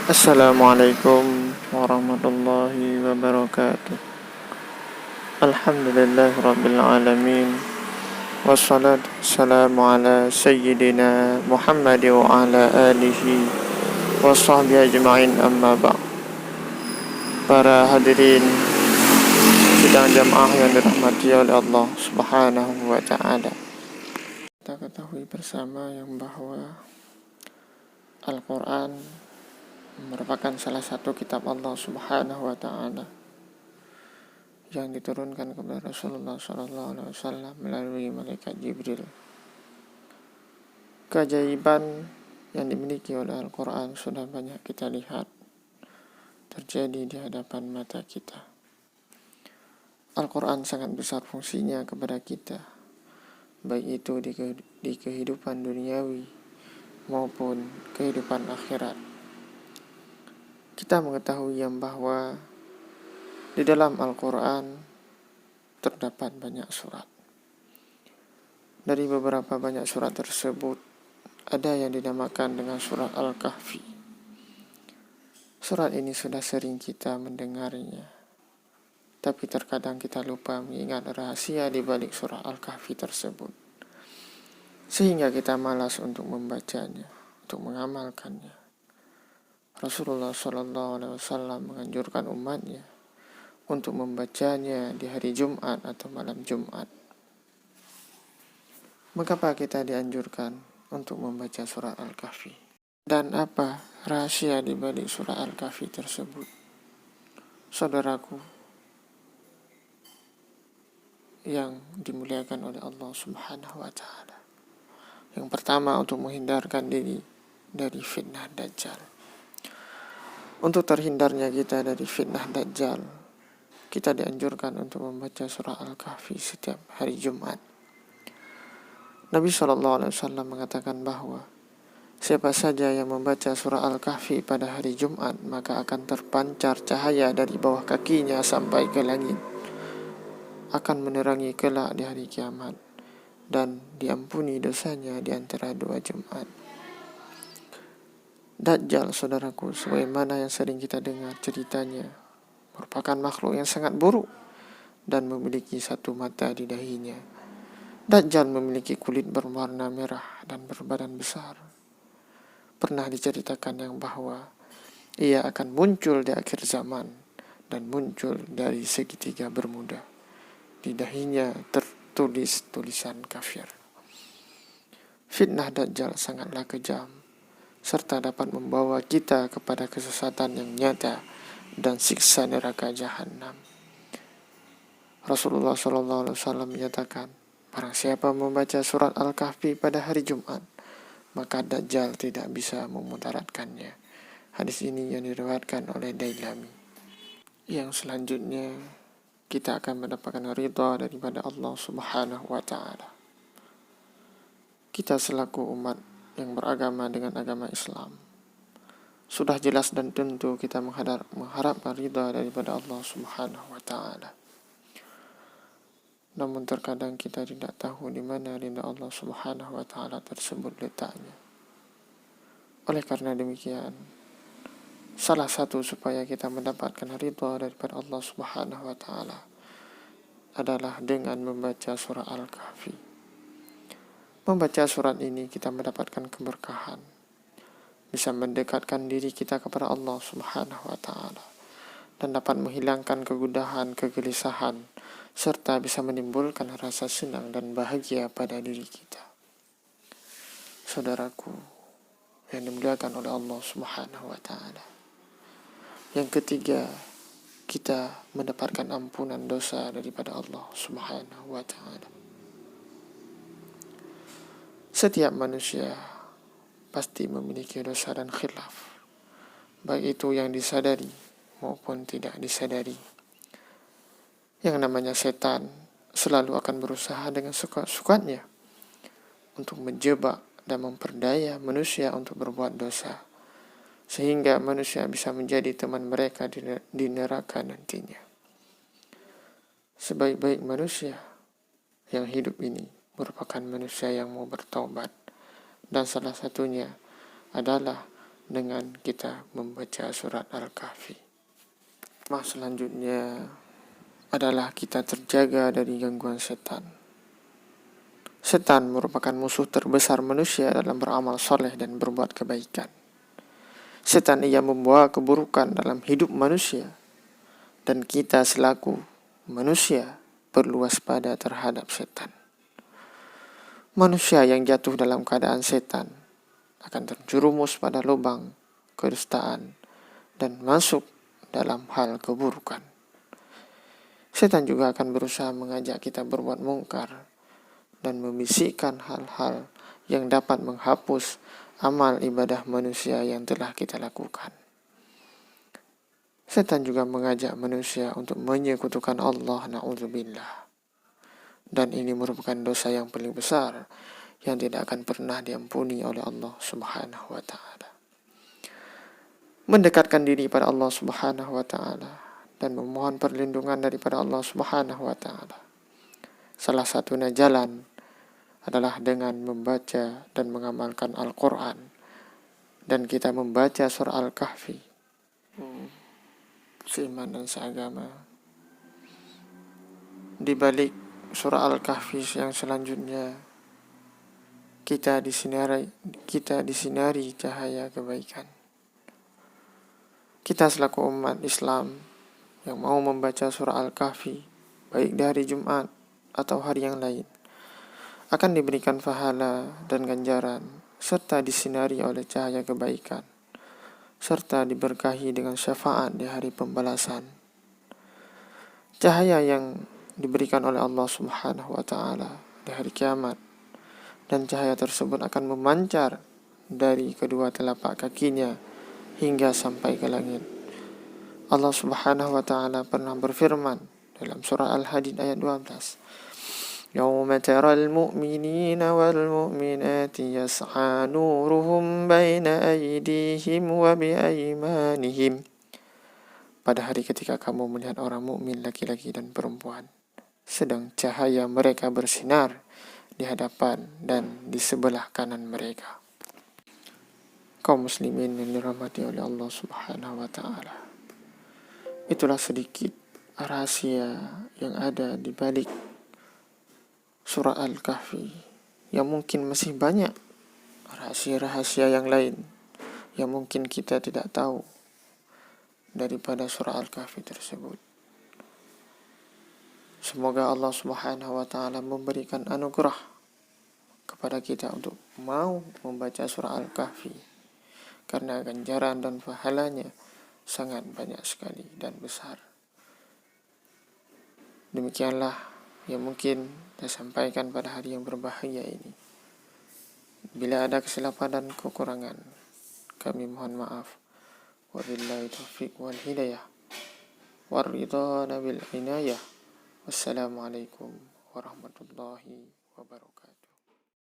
Assalamualaikum warahmatullahi wabarakatuh. Alhamdulillahirrabbilalamin. Wassalatu wassalamu ala sayyidina Muhammad wa ala alihi wa sahbihi ajma'in, amma ba'd. Para hadirin sidang jamaah yang dirahmati oleh Allah subhanahu wa ta'ala, kita ketahui bersama yang bahwa Al-Quran merupakan salah satu kitab Allah subhanahu wa ta'ala yang diturunkan kepada Rasulullah SAW melalui malaikat Jibril. Keajaiban yang dimiliki oleh Al-Quran sudah banyak kita lihat terjadi di hadapan mata kita. Al-Quran sangat besar fungsinya kepada kita, baik itu di kehidupan duniawi maupun kehidupan akhirat. Kita mengetahui yang bahwa di dalam Al-Quran terdapat banyak surat. Dari beberapa banyak surat tersebut, ada yang dinamakan dengan surat Al-Kahfi. Surat ini sudah sering kita mendengarnya, tapi terkadang kita lupa mengingat rahasia di balik surat Al-Kahfi tersebut, sehingga kita malas untuk membacanya, untuk mengamalkannya. Rasulullah SAW menganjurkan umatnya untuk membacanya di hari Jumat atau malam Jumat. Mengapa kita dianjurkan untuk membaca surat Al-Kahfi? Dan apa rahasia di balik surat Al-Kahfi tersebut? Saudaraku yang dimuliakan oleh Allah Subhanahu wa ta'ala. Yang pertama, untuk menghindarkan diri dari fitnah Dajjal. Untuk terhindarnya kita dari fitnah Dajjal, kita dianjurkan untuk membaca surah Al-Kahfi setiap hari Jumat. Nabi SAW mengatakan bahwa siapa saja yang membaca surah Al-Kahfi pada hari Jumat, maka akan terpancar cahaya dari bawah kakinya sampai ke langit, akan menerangi kelak di hari kiamat, dan diampuni dosanya di antara 2 Jumat. Dajjal, saudaraku, sebagaimana yang sering kita dengar ceritanya, merupakan makhluk yang sangat buruk dan memiliki 1 mata di dahinya. Dajjal memiliki kulit berwarna merah dan berbadan besar. Pernah diceritakan yang bahwa ia akan muncul di akhir zaman dan muncul dari segitiga Bermuda. Di dahinya tertulis tulisan kafir. Fitnah Dajjal sangatlah kejam, serta dapat membawa kita kepada kesesatan yang nyata dan siksa neraka jahanam. Rasulullah SAW menyatakan, barang siapa membaca surat Al-Kahfi pada hari Jumat, maka Dajjal tidak bisa memudaratkannya. Hadis ini yang diriwayatkan oleh Dailami. Yang selanjutnya, kita akan mendapatkan ridha daripada Allah Subhanahu wa ta'ala. Kita selaku umat yang beragama dengan agama Islam, sudah jelas dan tentu kita mengharapkan ridha daripada Allah Subhanahu wa ta'ala. Namun terkadang kita tidak tahu di mana ridha Allah Subhanahu wa ta'ala tersebut letaknya. Oleh karena demikian, salah satu supaya kita mendapatkan ridha daripada Allah Subhanahu wa ta'ala adalah dengan membaca surah Al-Kahfi. Membaca surat ini kita mendapatkan keberkahan, bisa mendekatkan diri kita kepada Allah Subhanahu wa ta'ala, dan dapat menghilangkan kegundahan, kegelisahan, serta bisa menimbulkan rasa senang dan bahagia pada diri kita. Saudaraku yang dimuliakan oleh Allah Subhanahu wa ta'ala. Yang ketiga, kita mendapatkan ampunan dosa daripada Allah Subhanahu wa ta'ala. Setiap manusia pasti memiliki dosa dan khilaf, baik itu yang disadari maupun tidak disadari. Yang namanya setan selalu akan berusaha dengan suka-sukanya untuk menjebak dan memperdaya manusia untuk berbuat dosa, sehingga manusia bisa menjadi teman mereka di neraka nantinya. Sebaik-baik manusia yang hidup ini merupakan manusia yang mau bertaubat, dan salah satunya adalah dengan kita membaca surat Al-Kahfi. Selanjutnya adalah kita terjaga dari gangguan setan. Setan merupakan musuh terbesar manusia dalam beramal soleh dan berbuat kebaikan. Setan ia membawa keburukan dalam hidup manusia, dan kita selaku manusia perlu waspada terhadap setan. Manusia yang jatuh dalam keadaan setan akan terjerumus pada lubang kedustaan dan masuk dalam hal keburukan. Setan juga akan berusaha mengajak kita berbuat mungkar dan membisikkan hal-hal yang dapat menghapus amal ibadah manusia yang telah kita lakukan. Setan juga mengajak manusia untuk menyekutukan Allah, na'udzubillah. Dan ini merupakan dosa yang paling besar yang tidak akan pernah diampuni oleh Allah Subhanahu wa ta'ala. Mendekatkan diri pada Allah Subhanahu wa ta'ala dan memohon perlindungan daripada Allah Subhanahu wa ta'ala. Salah satunya jalan adalah dengan membaca dan mengamalkan Al-Quran, dan kita membaca surah Al-Kahfi. Seiman dan seagama. Di balik surah Al-Kahfi yang selanjutnya, kita disinari cahaya kebaikan. Kita selaku umat Islam yang mau membaca surah Al-Kahfi, baik di hari Jumat atau hari yang lain, akan diberikan pahala dan ganjaran, serta disinari oleh cahaya kebaikan, serta diberkahi dengan syafaat di hari pembalasan. Cahaya yang diberikan oleh Allah Subhanahu wa ta'ala di hari kiamat, dan cahaya tersebut akan memancar dari kedua telapak kakinya hingga sampai ke langit. Allah Subhanahu wa ta'ala pernah berfirman dalam surah Al-Hadid ayat 12, Yawma taral mu'minina wal mu'minati yas'a nuruhum baina aydihim wa biaymanihim. Pada hari ketika kamu melihat orang mukmin laki-laki dan perempuan, sedang cahaya mereka bersinar di hadapan dan di sebelah kanan mereka. Kaum muslimin yang dirahmati oleh Allah Subhanahu wa ta'ala, itulah sedikit rahasia yang ada di balik surah Al-Kahfi, yang mungkin masih banyak rahasia-rahasia yang lain yang mungkin kita tidak tahu daripada surah Al-Kahfi tersebut. Semoga Allah Subhanahu wa ta'ala memberikan anugerah kepada kita untuk mau membaca surah Al-Kahfi, karena ganjaran dan pahalanya sangat banyak sekali dan besar. Demikianlah yang mungkin saya sampaikan pada hari yang berbahagia ini. Bila ada kesilapan dan kekurangan, kami mohon maaf. Wabillahi taufiq wal hidayah, waridha bil inayah. Wassalamualaikum warahmatullahi wabarakatuh.